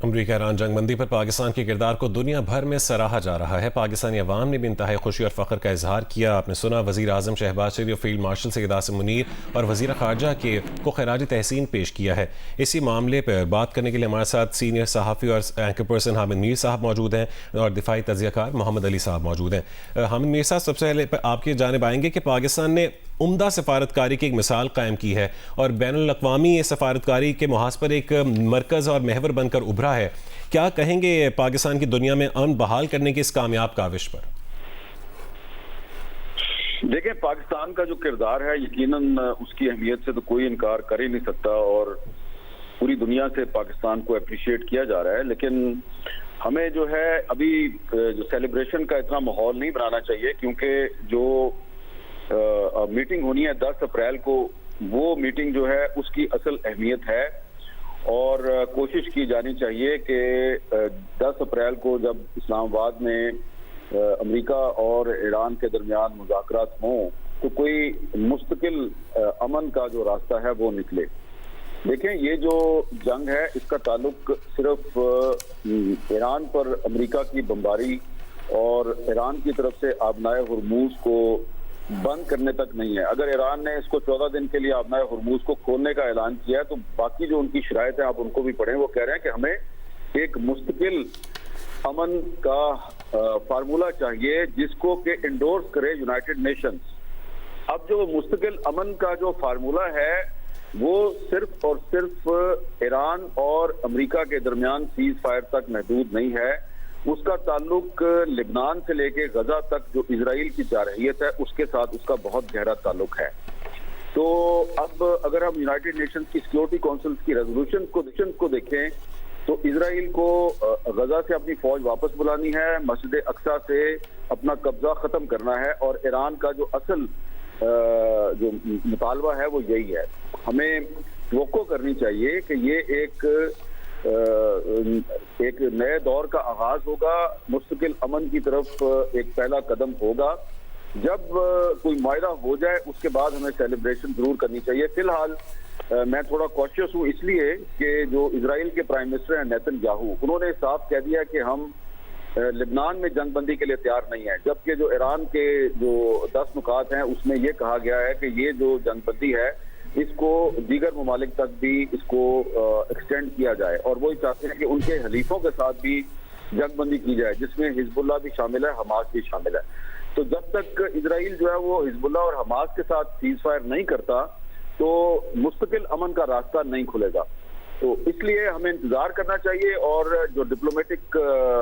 अमरीका Iran जंगबंदी पर पाकिस्तान के किरदार को दुनिया भर में सराहा जा रहा है। पाकिस्तानी अवाम ने भी इंतहाई खुशी और फ़ख्र का इजहार किया। आपने सुना वज़ीर आज़म शहबाज शरीफ, फील्ड मार्शल सैयद आसिम मुनीर और वज़ीर ख़ारजा को खराज तहसीन पेश किया है। इसी मामले पर बात करने के लिए हमारे साथ सीनियर सहाफ़ी और एंकर पर्सन हामिद मीर साहब मौजूद हैं और दिफाई तज़कियाकार मोहम्मद अली साहब मौजूद हैं। हामिद मीर साहब, सबसे पहले आपकी जानिब आएंगे कि पाकिस्तान ने उम्दा सफारतकारी की एक मिसाल कायम की है और बैनुल अक़वामी सफारतकारी के मुहाज पर एक मरकज़ और महवर बनकर उभरा है। क्या कहेंगे पाकिस्तान की दुनिया में अमन बहाल करने की इस कामयाब काविश पर? देखें, पाकिस्तान का जो किरदार है यकीनन उसकी अहमियत से तो कोई इनकार कर ही नहीं सकता और पूरी दुनिया से पाकिस्तान को अप्रिशिएट किया जा रहा है। लेकिन हमें जो है अभी जो सेलिब्रेशन का इतना माहौल नहीं बनाना चाहिए, क्योंकि जो मीटिंग होनी है 10 अप्रैल को, वो मीटिंग जो है उसकी असल अहमियत है और कोशिश की जानी चाहिए कि 10 अप्रैल को जब इस्लामाबाद में अमेरिका और ईरान के दरमियान मुज़ाकरात हों तो कोई मुस्तकिल अमन का जो रास्ता है वो निकले। देखें, ये जो जंग है इसका ताल्लुक सिर्फ ईरान पर अमेरिका की बमबारी और ईरान की तरफ से आबनाए हुर्मुज को बंद करने तक नहीं है। अगर ईरान ने इसको 14 दिन के लिए आबनाए हुर्मुज को खोलने का ऐलान किया है तो बाकी जो उनकी शराइत है आप उनको भी पढ़ें। वो कह रहे हैं कि हमें एक मुस्तकिल अमन का फार्मूला चाहिए जिसको कि इंडोर्स करे यूनाइटेड नेशंस। अब जो मुस्तकिल अमन का जो फार्मूला है वो सिर्फ और सिर्फ ईरान और अमेरिका के दरमियान सीज फायर तक महदूद नहीं है। उसका ताल्लुक लिबनान से लेके गजा तक जो इजराइल की जारहियत है उसके साथ उसका बहुत गहरा ताल्लुक है। तो अब अगर हम यूनाइटेड नेशंस की सिक्योरिटी काउंसिल की रेजोल्यूशन को देखें तो इजराइल को गजा से अपनी फौज वापस बुलानी है, मस्जिद अक्सा से अपना कब्जा खत्म करना है और ईरान का जो असल जो मुतालबा है वो यही है। हमें तवक्को करनी चाहिए कि ये एक नए दौर का आगाज होगा, मुस्तकिल अमन की तरफ एक पहला कदम होगा। जब कोई मायदा हो जाए उसके बाद हमें सेलिब्रेशन जरूर करनी चाहिए। फिलहाल मैं थोड़ा कॉशियस हूँ इसलिए कि जो इजराइल के प्राइम मिनिस्टर हैं नेतन्याहू, उन्होंने साफ कह दिया कि हम लिबनान में जंगबंदी के लिए तैयार नहीं है, जबकि जो ईरान के जो 10 नुकात हैं उसमें यह कहा गया है कि ये जो जंगबंदी है इसको दीगर ममालिक तक भी इसको एक्सटेंड किया जाए और वो चाहते हैं कि उनके हलीफों के साथ भी जंगबंदी की जाए जिसमें हिजबुल्लाह भी शामिल है, हमास भी शामिल है। तो जब तक इजराइल जो है वो हिजबुल्लाह और हमास के साथ सीज फायर नहीं करता तो मुस्तकिल अमन का रास्ता नहीं खुलेगा। तो इसलिए हमें इंतजार करना चाहिए और जो डिप्लोमेटिक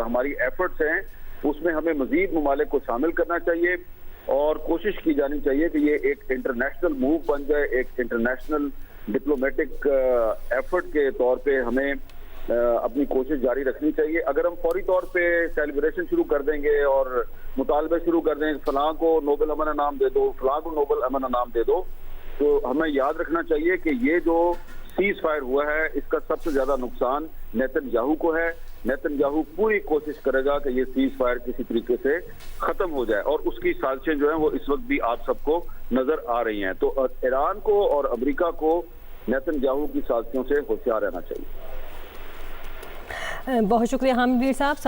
हमारी एफर्ट्स हैं उसमें हमें मजीद ममालिक को शामिल करना चाहिए और कोशिश की जानी चाहिए कि ये एक इंटरनेशनल मूव बन जाए। एक इंटरनेशनल डिप्लोमेटिक एफर्ट के तौर पे हमें अपनी कोशिश जारी रखनी चाहिए। अगर हम फौरी तौर पे सेलिब्रेशन शुरू कर देंगे और मुतालबे शुरू कर देंगे, फलां को नोबेल अमन इनाम दे दो, फलां को नोबेल अमन इनाम दे दो, तो हमें याद रखना चाहिए कि ये जो सीज फायर हुआ है इसका सबसे ज्यादा नुकसान नेतन्याहू को है। नेतन्याहू पूरी कोशिश करेगा कि ये सीज फायर किसी तरीके से खत्म हो जाए और उसकी साजिशें जो हैं वो इस वक्त भी आप सबको नजर आ रही हैं। तो ईरान को और अमेरिका को नेतन्याहू की साजिशों से होशियार रहना चाहिए। बहुत शुक्रिया हामिद मीर साहब।